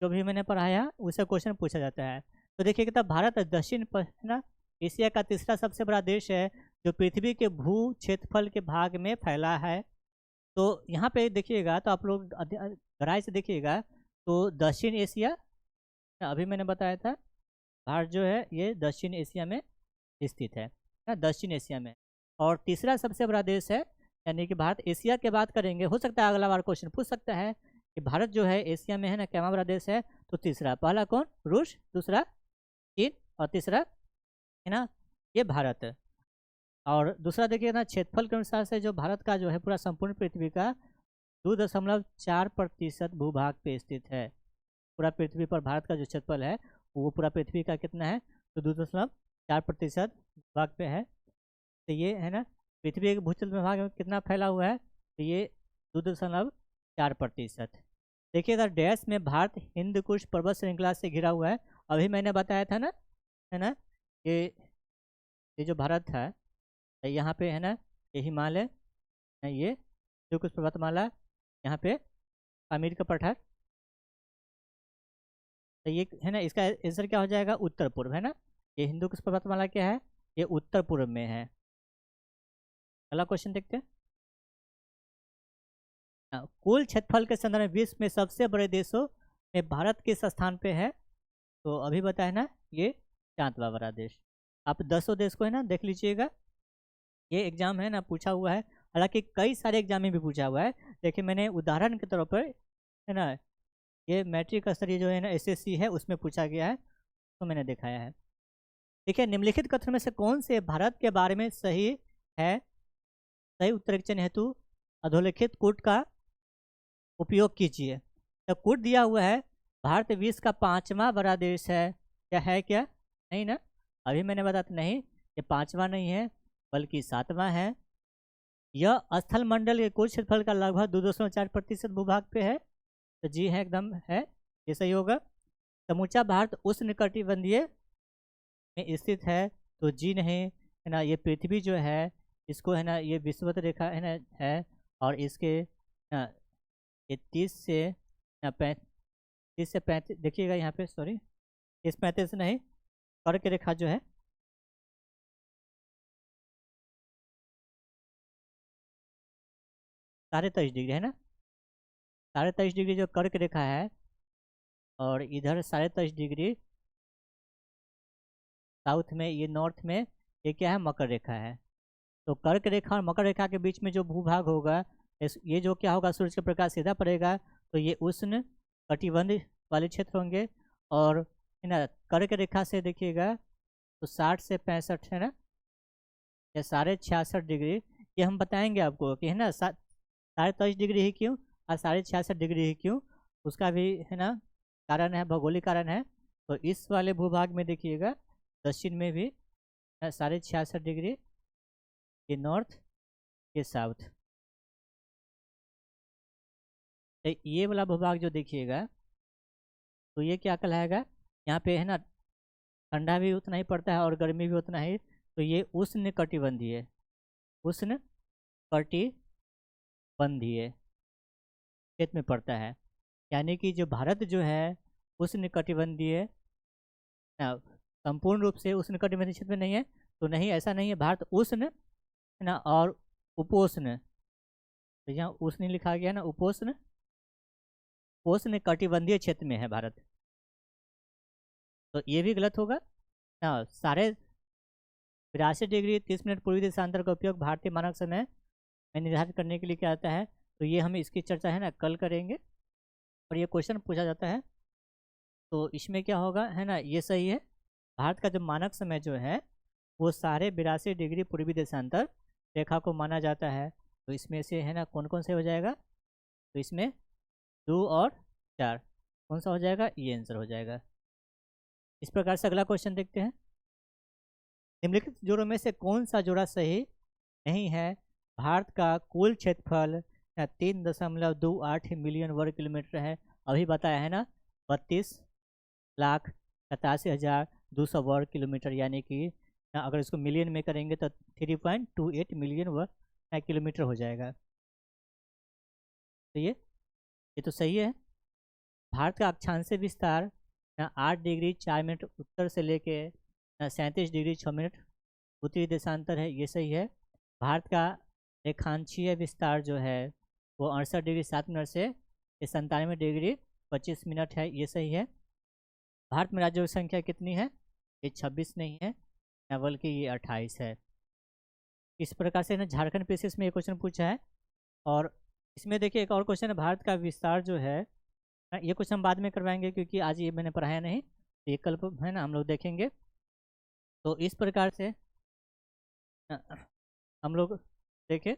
S1: जो भी मैंने पढ़ाया उससे क्वेश्चन पूछा जाता है। तो देखिए कितना, भारत दक्षिण है ना, एशिया का तीसरा सबसे बड़ा देश है, जो पृथ्वी के भू क्षेत्रफल के भाग में फैला है। तो यहाँ पे देखिएगा, तो आप लोग गहराई से देखिएगा, तो दक्षिण एशिया, अभी मैंने बताया था भारत जो है ये दक्षिण एशिया में स्थित है ना, दक्षिण एशिया में। और तीसरा सबसे बड़ा देश है, यानी कि भारत एशिया के बात करेंगे, हो सकता है अगला बार क्वेश्चन पूछ सकता है कि भारत जो है एशिया में है ना क्या बड़ा देश है। तो तीसरा, पहला कौन, रूस, दूसरा चीन, और तीसरा है ना ये भारत। और दूसरा देखिए ना, क्षेत्रफल के अनुसार से जो भारत का जो है पूरा संपूर्ण पृथ्वी का 2.4% भूभाग पे स्थित है। पूरा पृथ्वी पर भारत का जो क्षेत्रफल है वो पूरा पृथ्वी का कितना है, तो 2.4% भाग पे है। तो ये है ना पृथ्वी के भूक्षेत्र भाग में कितना फैला हुआ है, तो ये 2.4%। देखिए अगर डैश में भारत हिंद कुश पर्वत श्रृंखला से घिरा हुआ है, अभी मैंने बताया था ना, है ना, ये जो भारत है यहाँ पे है ना, ये हिमालय, ये जो कुछ पर्वतमाला, यहाँ पे पामीर का पठार, तो ये है ना, इसका आंसर क्या हो जाएगा, उत्तर पूर्व, है ना। ये हिंदू कुश पर्वतमाला क्या है, ये उत्तर पूर्व में है। अगला क्वेश्चन देखते हैं। कुल क्षेत्रफल के संदर्भ में विश्व में सबसे बड़े देशों में भारत किस स्थान पे है, तो अभी बताया ना ये 4वां बड़ा देश। आप 10 देश को है ना देख लीजिएगा, ये एग्जाम है ना पूछा हुआ है, हालांकि कई सारे एग्जाम में भी पूछा हुआ है, लेकिन मैंने उदाहरण के तौर पर है ना, ये मैट्रिक स्तरीय जो है ना एसएससी है उसमें पूछा गया है, तो मैंने दिखाया है। देखिए निम्नलिखित कथन में से कौन से भारत के बारे में सही है, सही उत्तर चयन हेतु अधोलिखित कूट का उपयोग कीजिए। तो कूट दिया हुआ है, भारत विश्व का 5वां बड़ा देश है, क्या है, क्या नहीं ना, अभी मैंने बताया नहीं, ये 5वां नहीं है बल्कि 7वां है। यह स्थल मंडल के कुल क्षेत्रफल का लगभग 2.4% भूभाग पे है, तो जी है, एकदम है, ये सही होगा। समूचा भारत उष्णकटिबंधीय में स्थित है, तो जी नहीं, है ना, ये पृथ्वी जो है इसको है ना ये विषुवत रेखा है ना है, और इसके ये 30 से 35 देखिएगा यहाँ पे, सॉरी 30-35 नहीं, कर्क रेखा जो है 23.5 डिग्री है ना, 23.5 डिग्री जो कर्क रेखा है, और इधर 23.5 डिग्री साउथ में, ये नॉर्थ में, ये क्या है, मकर रेखा है। तो कर्क रेखा और मकर रेखा के बीच में जो भूभाग होगा, ये जो क्या होगा, सूर्य का प्रकाश सीधा पड़ेगा, तो ये उष्ण कटिबंध वाले क्षेत्र होंगे। और है ना कर्क रेखा से देखिएगा तो 60 से 65 है ना, या 66.5 डिग्री, ये हम बताएंगे आपको कि है ना 23.5 डिग्री ही क्यों और 66.5 डिग्री ही क्यों, उसका भी है ना कारण है, भौगोलिक कारण है। तो इस वाले भूभाग में देखिएगा दक्षिण में भी 66.5 डिग्री, ये नॉर्थ, ये साउथ। तो ये वाला भूभाग जो देखिएगा तो ये क्या कहलाएगा, यहाँ पे है ना ठंडा भी उतना ही पड़ता है और गर्मी भी उतना ही, तो ये उष्ण कटिबंधीय, उष्ण कटिबंधीय क्षेत्र में पड़ता है। यानी कि जो भारत जो है उष्ण कटिबंधीय, संपूर्ण रूप से उष्ण कटिबंधीय क्षेत्र में नहीं है, तो नहीं, ऐसा नहीं है, भारत उष्ण है ना और उपोष्ण, तो यहाँ उष्ण लिखा गया ना, उपोष्ण, उष्ण कटिबंधीय क्षेत्र में है भारत, तो ये भी गलत होगा ना। 82.30 पूर्वी देशांतर का उपयोग भारतीय मानक समय में निर्धारित करने के लिए किया जाता है, तो ये हम इसकी चर्चा है ना कल करेंगे, और ये क्वेश्चन पूछा जाता है। तो इसमें क्या होगा है ना, ये सही है, भारत का जो मानक समय जो है वो 82.5 डिग्री पूर्वी देशांतर रेखा को माना जाता है। तो इसमें से है ना कौन कौन से हो जाएगा, तो इसमें 2 और 4 कौन सा हो जाएगा, ये आंसर हो जाएगा। इस प्रकार से अगला क्वेश्चन देखते हैं, निम्नलिखित जोड़ों में से कौन सा जोड़ा सही नहीं है। भारत का कुल क्षेत्रफल 3.28 मिलियन वर्ग किलोमीटर है, अभी बताया है ना, 32,87,200 वर्ग किलोमीटर, यानी कि अगर इसको मिलियन में करेंगे तो 3.28 मिलियन वर्ग किलोमीटर हो जाएगा। तो ये तो सही है। भारत का अक्षांशीय विस्तार 8 डिग्री 4 मिनट उत्तर से लेके 37 डिग्री 6 मिनट उत्तरी देशांतर है, ये सही है। भारत का रेखांशीय विस्तार जो है वो 68 डिग्री 7 मिनट से 97 डिग्री 25 मिनट है, ये सही है। भारत में राज्यों की संख्या कितनी है, ये 26 नहीं है, बल्कि ये 28 है। इस प्रकार से ना झारखंड पीसीएस में ये क्वेश्चन पूछा है। और इसमें देखिए एक और क्वेश्चन है, भारत का विस्तार जो है, ये क्वेश्चन हम बाद में करवाएंगे क्योंकि आज ये मैंने पढ़ाया नहीं, ये कल है ना हम लोग देखेंगे। तो इस प्रकार से हम लोग देखें,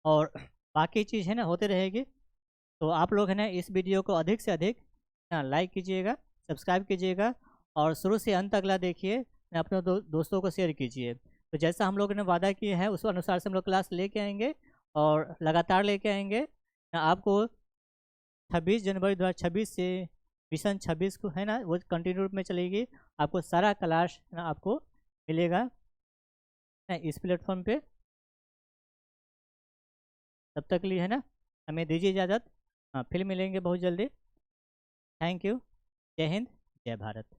S1: और बाकी चीज़ है ना होते रहेगी। तो आप लोग है ना इस वीडियो को अधिक से अधिक ना लाइक कीजिएगा, सब्सक्राइब कीजिएगा, और शुरू से अंत अगला देखिए, अपने दोस्तों को शेयर कीजिए। तो जैसा हम लोगों ने वादा किया है उस अनुसार से हम लोग क्लास लेके आएंगे और लगातार लेके आएंगे। आपको 26 जनवरी 2026 से मिशन 26 को है ना वो कंटिन्यू रूप में चलेगी, आपको सारा क्लास ना आपको मिलेगा इस प्लेटफॉर्म पे। तब तक के लिए है ना हमें दीजिए इजाज़त, हाँ फिर मिलेंगे बहुत जल्दी। थैंक यू, जय हिंद, जय भारत।